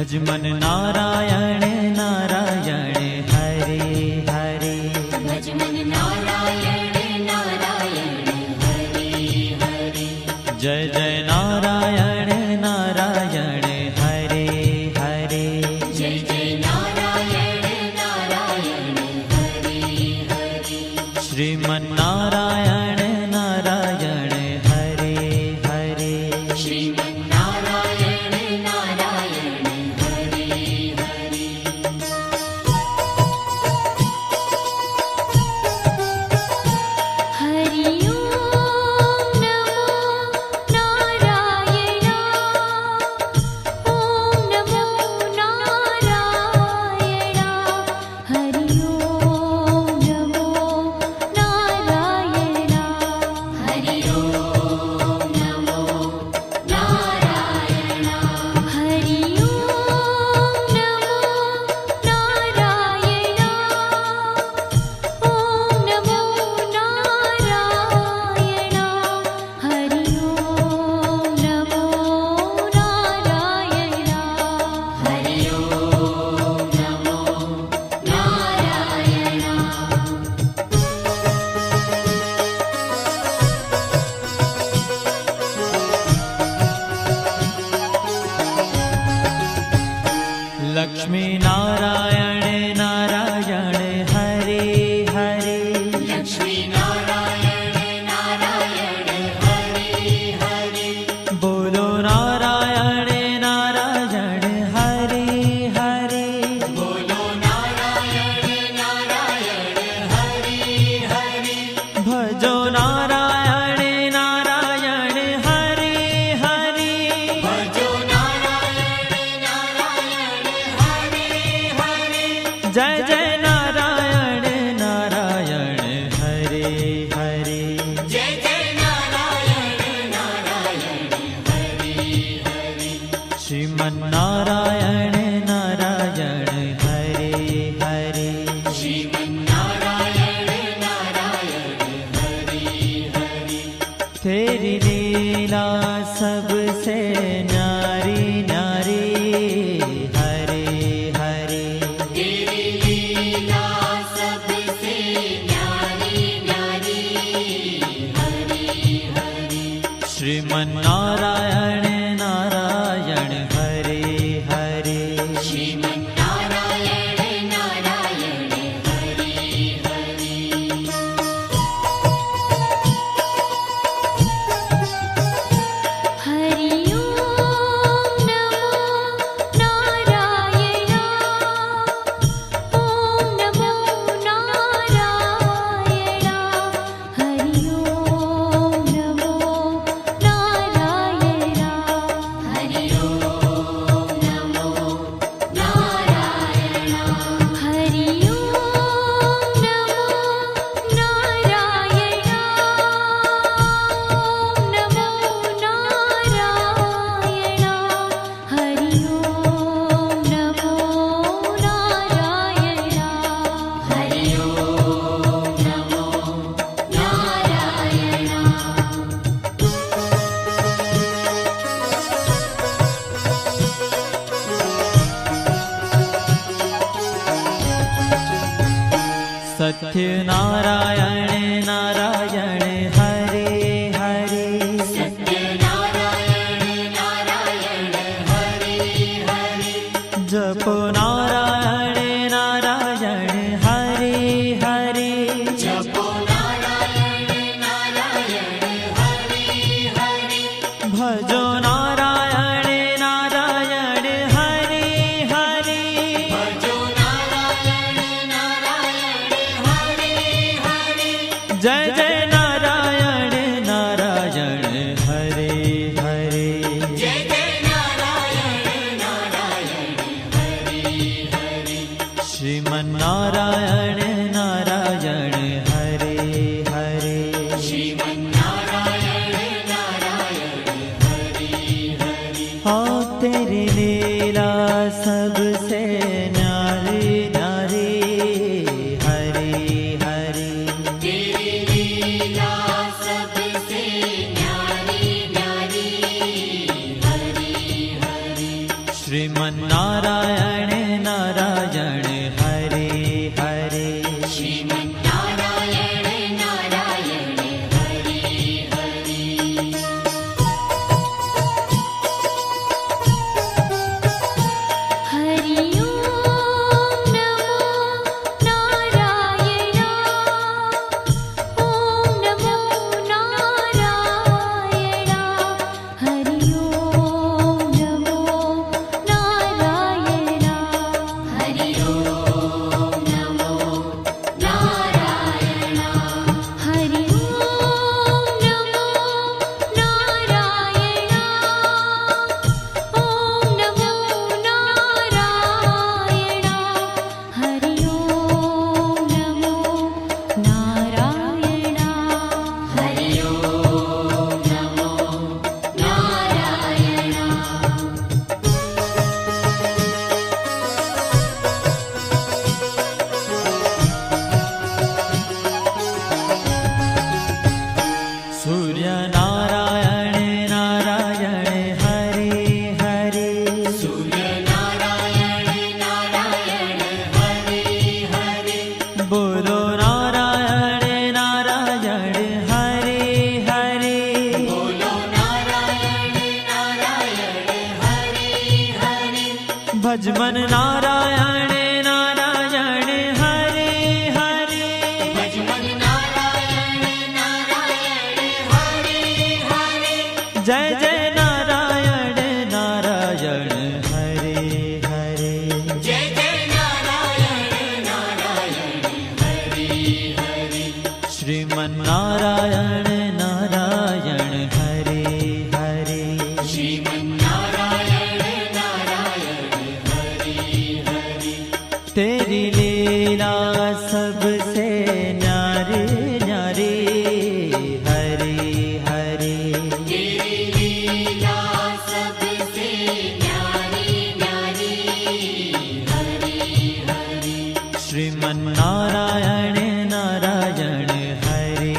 भज मन नारायण नारायण हरे हरे। भज मन नारायण नारायण हरे हरे। जय जय नारायण नारायण हरे हरे। जय जय नारायण नारायण हरे हरे। श्रीमन नारायण नारायण हरे हरे। श्रीमन नारायण नारायण हरे हरे। हरि ओम नमो नारायण। ओम नमो नारायण। हरि ओम नमो नारायण। हरि ओम नमो नारायण। हरि ओम नमो नारायण। ओम नमो नारायण। हरि ओम नमो नारायण। हरि ओम नमो नारायण। लक्ष्मी नारायण नारायण हरे हरे। लक्ष्मी नारायण नारायण हरे हरे। बोलो नारायण नारायण हरे हरे। बोलो नारायण नारायण हरे हरे। भजो नारायण नारायण हरे हरे। भजो नारायण नारायण हरे हरे। जय जय नारायण नारायण हरे हरे। जय जय नारायण नारायण हरे हरे। श्रीमन नारायण नारायण हरे हरे। श्रीमन नारायण नारायण हरे हरे। तेरी लीला सबसे न्यारी न्यारी हरे हरे। तेरी लीला सबसे न्यारी न्यारी हरे हरे। श्रीमन नारायण नारायण हरे हरे। श्रीमन नारायण नारायण हरे हरे। हरि ओम नमो नारायण। ओम नमो नारायण। हरि ओम नमो नारायण। हरि ओम नमो नारायण। हरि ओम नमो नारायण। ओम नमो नारायण। हरि ओम नमो नारायण। हरि ओम नमो सत्य नारायण नारायण हरे हरे। सत्य नारायण नारायण हरे हरे। जपो नारायण नारायण हरे हरे। जपो नारायण नारायण हरे हरे। भजो नारायण नारायण हरे हरे। भजो नारायण नारायण हरे हरे। जय जय नारायण नारायण हरे हरे। जय जय नारायण नारायण हरे हरे। श्रीमन नारायण नारायण हरे हरे। श्रीमन नारायण नारायण हरे हरे। हाँ तेरी लीला सबसे न्यारी न्यारी हरे हरे। तेरी लीला सबसे न्यारी न्यारी हरे हरे। श्रीमन्नारायण नारायण हरे हरे श्रीमन्नारायण नारायण हरि हरि हरि ओम नमो नारायण ओम नमो नारायण हरि ओम नमो नारायण हरि ओम नमो नारायण हरि ओम नमो नारायण ओम नमो नारायण हरि ओम नमो नारायण हरि ओम नमो नारायण सूर्य नारायण नारायण हरे हरे सूर्य नारायण नारायण हरि हरि बोलो नारायण नारायण हरे हरे बोलो नारायण नारायण हरि हरि भजमन नारायण नारायण हरे हरे भजमन नारायण नारायण हरि हरि जय जय नारायण नारायण हरे हरे जय जय नारायण नारायण हरि हरि श्रीमन्नारायण नारायण हरे हरे श्रीमन्नारायण नारायण हरि हरि तेरी लीला सबसे न्यारी न्यारी हरे हरे तेरी लीला सबसे न्यारी न्यारी हरि हरि श्रीमन्नारायण नारायण हरे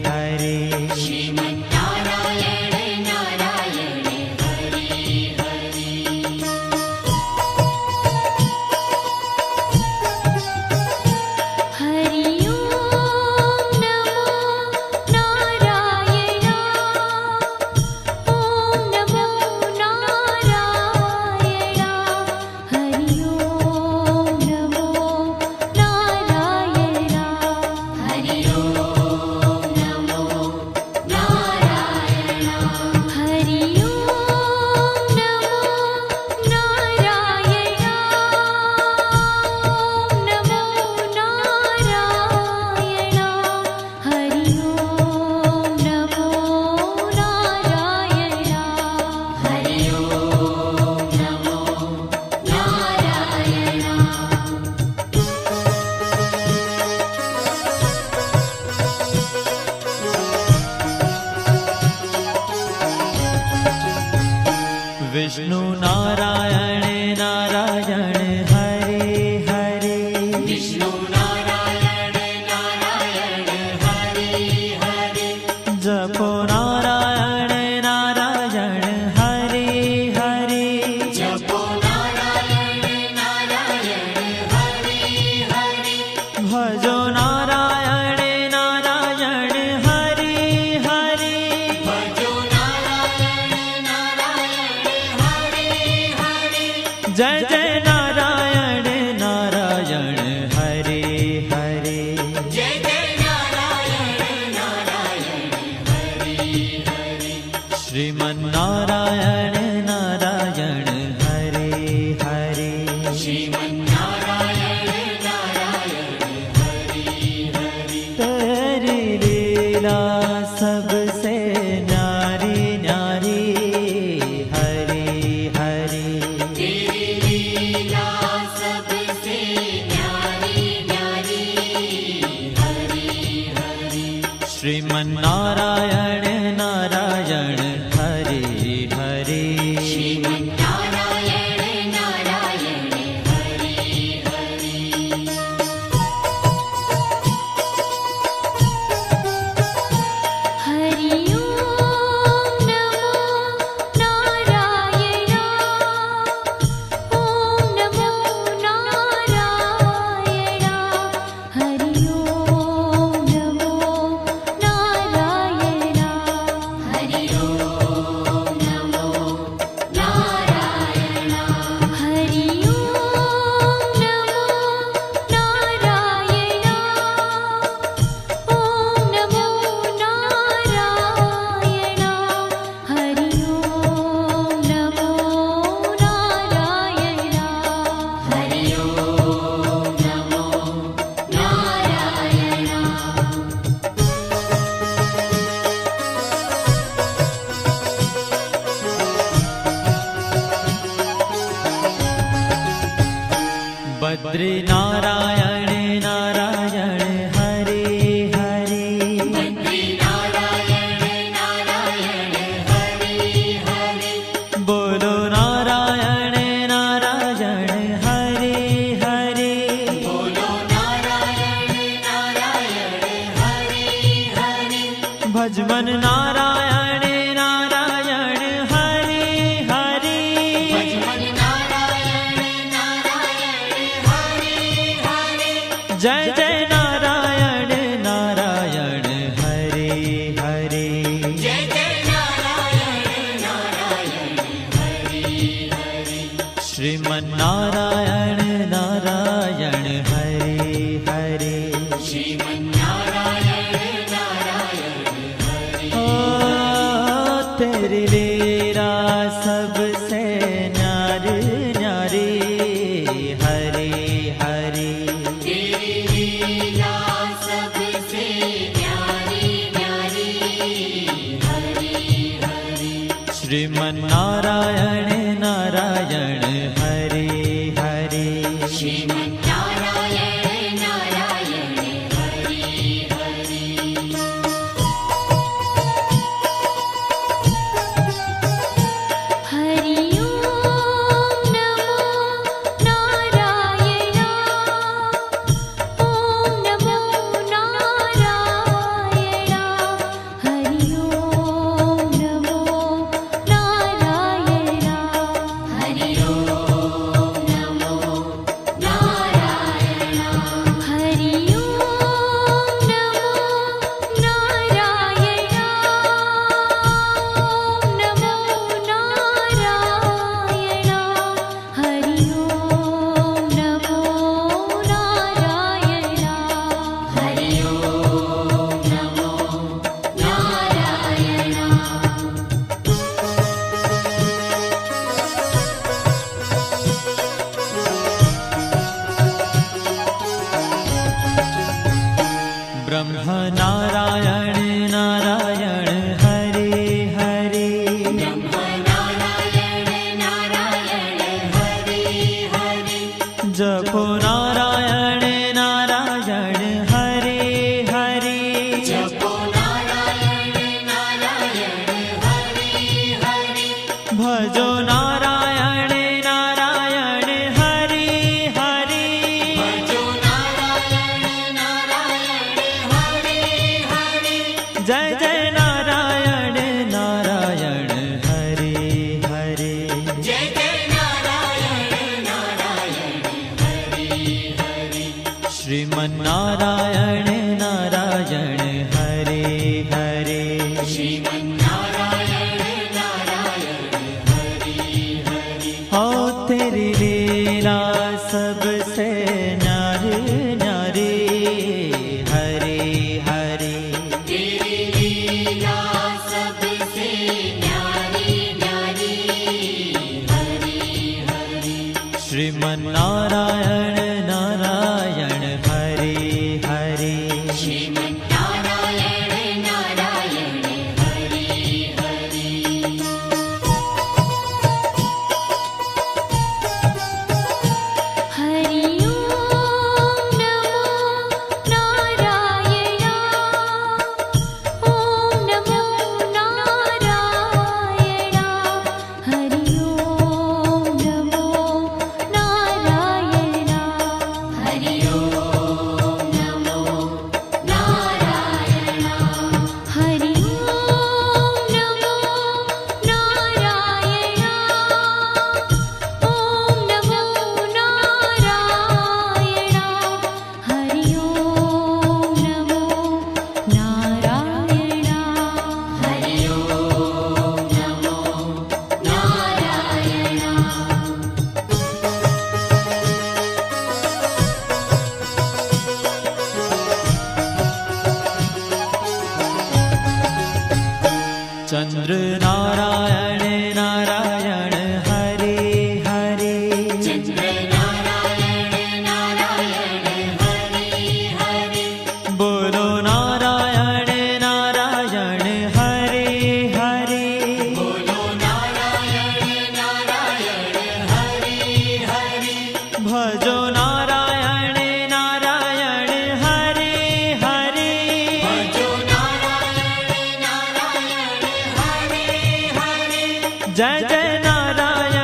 हरे श्रीमन्नारायण नारायण हरि हरि हरि ओम नमो नारायण ओम नमो नारायण हरि ओम नमो नारायण हरि ओम नमो नारायण हरि ओम नमो नारायण ओम नमो नारायण हरि ओम नमो नारायण हरि ओम नमो नारायण विष्णु नारायण नारायण हरे हरे विष्णु नारायण नारायण हरि हरि जपो नारायण नारायण हरे हरे जपो नारायण नारायण हरि हरि भजो नारायण नारायण हरे हरे भजो नारायण नारायण हरि हरि जय जय नारायण नारायण हरे हरे जय जय नारायण नारायण हरि हरि श्रीमन्नारायण नारायण हरे हरे श्रीमन्नारायण नारायण हरि हरि तेरी लीला सबसे न्यारी न्यारी हरे हरे तेरी लीला सबसे न्यारी न्यारी हरि हरि श्रीमन्नारायण नारायण हरे हरे बद्री नारायण नारायण हरे हरे बद्री नारायण नारायण हरे हरे बोलो नारायण नारायण हरे हरे बोलो नारायण नारायण हरे हरे भजमन नारायण नारायण हरे हरे भजमन नारायण नारायण हरे हरे जय जय नारायण नारायण हरे हरे जय जय नारायण नारायण हरे हरे श्रीमन नारायण नारायण हरे हरे श्रीमन्नारायण नारायण हरे ओ तेरी लीला सबसे न्यारी न्यारी हरे हरे तेरी लीला सबसे न्यारी न्यारी हरे हरे श्रीमन नारायण नारायण हरे हरे श्रीमन्नारायण नारायण हरे हरे हरि ओम नमो नारायण ओम नमो नारायण हरि ओम नमो नारायण हरि ओम नमो नारायण हरि ओम नमो नारायण ओम नमो नारायण हरि ओम नमो नारायण हरि ओम नमो नारायण ब्रह्म नारायण नारायण हरे हरे नारायण नारायण हरे हरे जपो नारायण नारायण हरे हरे जपो नारायण नारायण हरे हरे भजो नारायण नारायण हरे हरे भजो नारायण नारायण हरे हरे जय जय नारायण नारायण हरे हरे जय जय नारायण नारायण हरे हरे श्रीमन नारायण नारायण हरे हरे श्रीमन्नारायण नारायण हरे हरे हो तेरी लीला सबसे न्यारी न्यारी हरे हरे तेरी लीला सबसे न्यारी न्यारी हरे हरे श्रीमन नारायण नारायण हरे हरे श्रीमन्नारायण नारायण हरे हरे हरि ओम नमो नारायण ओम नमो नारायण हरि ओम नमो नारायण जय जय नारायण